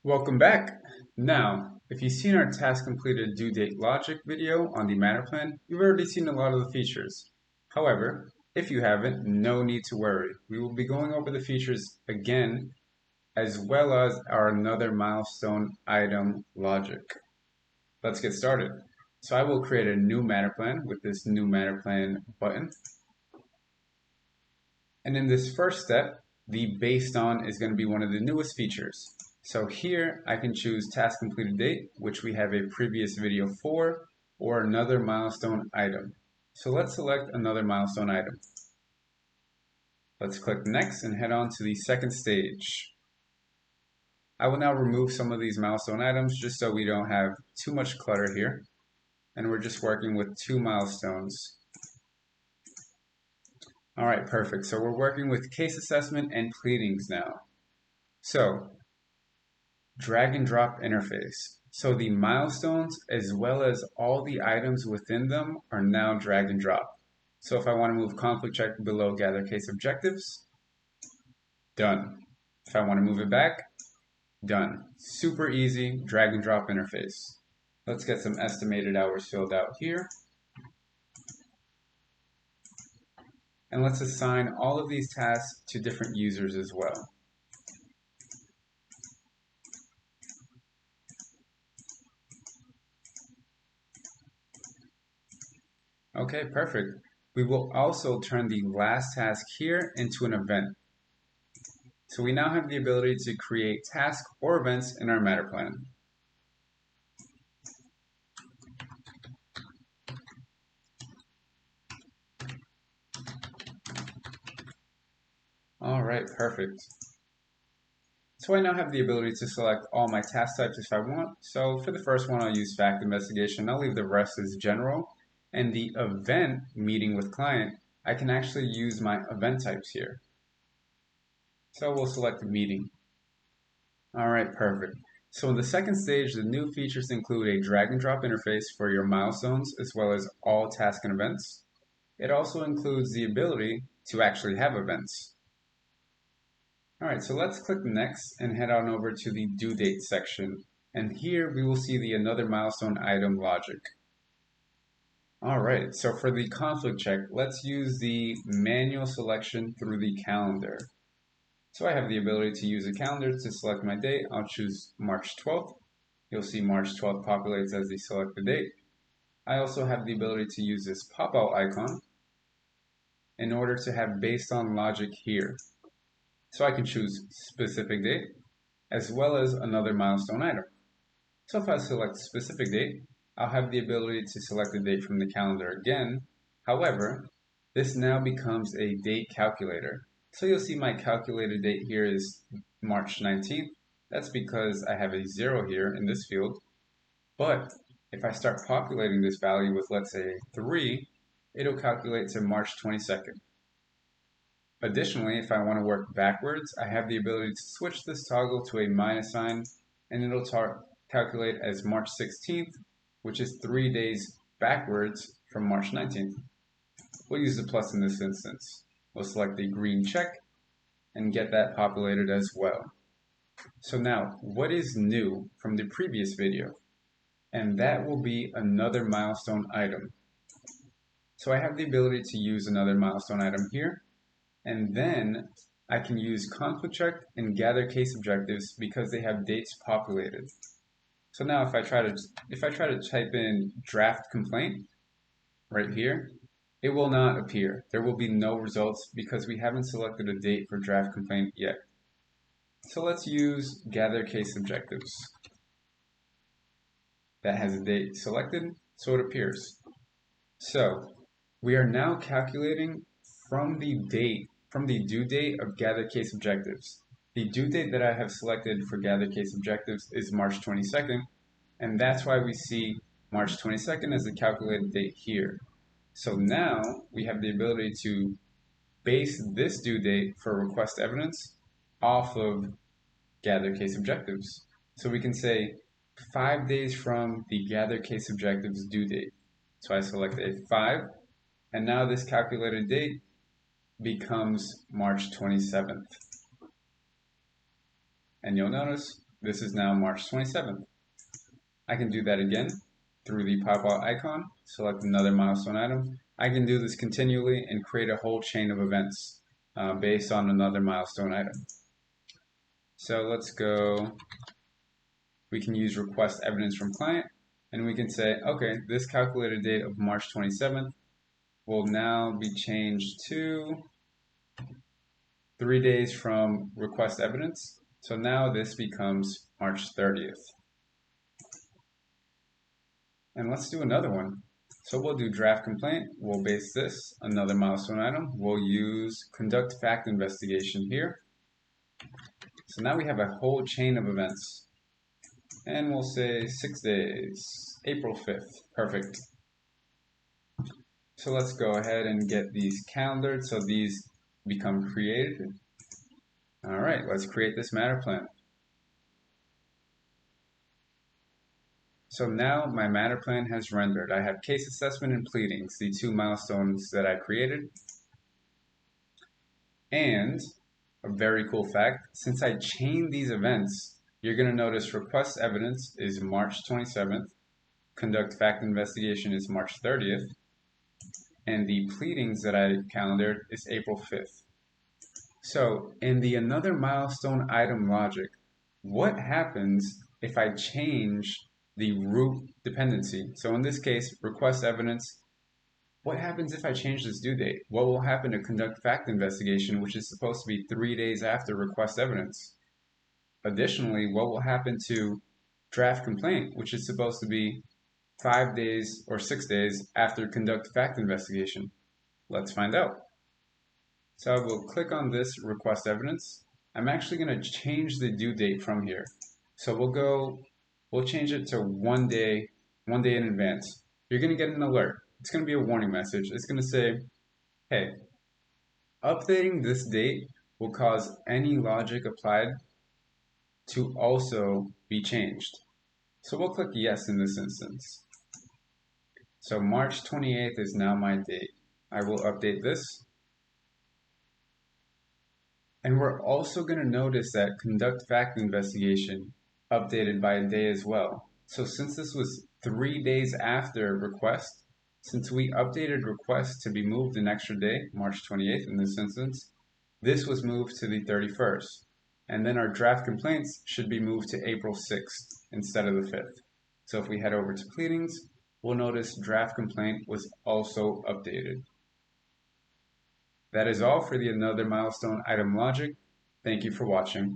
Welcome back. Now, if you've seen our task completed due date logic video on the matter plan, you've already seen a lot of the features. However, if you haven't, no need to worry. We will be going over the features again, as well as our another milestone item logic. Let's get started. So I will create a new matter plan with this new matter plan button. And in this first step, the based on is going to be one of the newest features. So here I can choose task completed date, which we have a previous video for, or another milestone item. So let's select another milestone item. Let's click next and head on to the second stage. I will now remove some of these milestone items just so we don't have too much clutter here. And we're just working with 2 milestones. All right, perfect. So we're working with case assessment and pleadings now. So drag and drop interface. So the milestones as well as all the items within them are now drag and drop. So if I want to move conflict check below gather case objectives, done. If I want to move it back, done. Super easy drag and drop interface. Let's get some estimated hours filled out here. And let's assign all of these tasks to different users as well. Okay, perfect. We will also turn the last task here into an event. So we now have the ability to create tasks or events in our matter plan. All right, perfect. So I now have the ability to select all my task types if I want. So for the first one, I'll use fact investigation. I'll leave the rest as general. And the event meeting with client, I can actually use my event types here. So we'll select the meeting. All right, perfect. So in the second stage, the new features include a drag and drop interface for your milestones as well as all tasks and events. It also includes the ability to actually have events. All right, so let's click next and head on over to the due date section. And here we will see the another milestone item logic. All right, so for the conflict check, let's use the manual selection through the calendar. So I have the ability to use a calendar to select my date. I'll choose March 12th. You'll see March 12th populates as the selected date. I also have the ability to use this pop-out icon in order to have based on logic here. So I can choose specific date as well as another milestone item. So if I select specific date, I'll have the ability to select the date from the calendar again. However, this now becomes a date calculator. So you'll see my calculated date here is March 19th. That's because I have a 0 here in this field. But if I start populating this value with, let's say, 3, it'll calculate to March 22nd. Additionally, if I want to work backwards, I have the ability to switch this toggle to a minus sign, and it'll calculate as March 16th, which is 3 days backwards from March 19th. We'll use the plus in this instance. We'll select the green check and get that populated as well. So now, what is new from the previous video? And that will be another milestone item. So I have the ability to use another milestone item here, and then I can use conflict check and gather case objectives because they have dates populated. So now if I try to type in draft complaint right here, it will not appear. There will be no results because we haven't selected a date for draft complaint yet. So let's use gather case objectives. That has a date selected, so it appears. So we are now calculating from the due date of gather case objectives. The due date that I have selected for gather case objectives is March 22nd, and that's why we see March 22nd as the calculated date here. So now we have the ability to base this due date for request evidence off of gather case objectives. So we can say 5 days from the gather case objectives due date. So I select a 5, and now this calculated date becomes March 27th. And you'll notice This is now March 27th. I can do that again through the pop-out icon, select another milestone item. I can do this continually and create a whole chain of events based on another milestone item. So let's go, we can use request evidence from client, and we can say, okay, this calculated date of March 27th will now be changed to 3 days from request evidence. So now this becomes March 30th. And let's do another one. So we'll do draft complaint. We'll base this, another milestone item. We'll use conduct fact investigation here. So now we have a whole chain of events. And we'll say 6 days, April 5th. Perfect. So let's go ahead and get these calendared so these become created. All right, let's create this matter plan. So now my matter plan has rendered. I have case assessment and pleadings, the two milestones that I created. And a very cool fact, since I chained these events, you're going to notice request evidence is March 27th, conduct fact investigation is March 30th, and the pleadings that I calendared is April 5th. So in the another milestone item logic, what happens if I change the root dependency? So in this case, request evidence, what happens if I change this due date? What will happen to conduct fact investigation, which is supposed to be 3 days after request evidence? Additionally, what will happen to draft complaint, which is supposed to be 5 days or 6 days after conduct fact investigation? Let's find out. So I will click on this request evidence. I'm actually going to change the due date from here. So we'll change it to 1 day in advance. You're going to get an alert. It's going to be a warning message. It's going to say, hey, updating this date will cause any logic applied to also be changed. So we'll click yes in this instance. So March 28th is now my date. I will update this. And we're also going to notice that conduct fact investigation updated by a day as well. So since this was 3 days after request, since we updated request to be moved an extra day, March 28th in this instance, this was moved to the 31st. And then our draft complaints should be moved to April 6th instead of the 5th. So if we head over to pleadings, we'll notice draft complaint was also updated. That is all for the another milestone item logic. Thank you for watching.